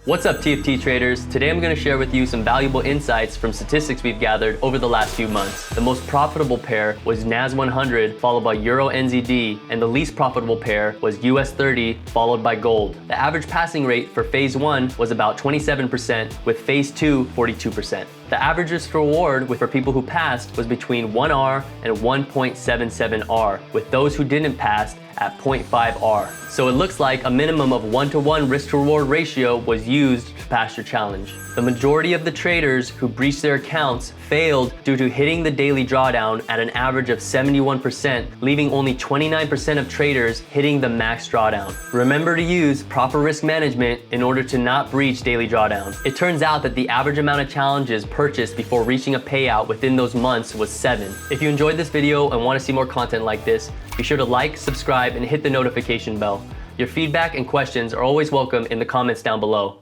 What's up, TFT traders? Today I'm going to share with you some valuable insights from statistics we've gathered over the last few months. The most profitable pair was NAS 100 followed by Euro NZD, and the least profitable pair was US 30 followed by gold. The average passing rate for phase 1 was about 27%, with phase 2 42%. The average risk reward for people who passed was between 1R and 1.77R, with those who didn't pass at 0.5R. So it looks like a minimum of 1-to-1 risk-to-reward ratio was used to pass your challenge. The majority of the traders who breached their accounts failed due to hitting the daily drawdown at an average of 71%, leaving only 29% of traders hitting the max drawdown. Remember to use proper risk management in order to not breach daily drawdown. It turns out that the average amount of challenges purchased before reaching a payout within those months was 7. If you enjoyed this video and want to see more content like this, be sure to like, subscribe, and hit the notification bell. Your feedback and questions are always welcome in the comments down below.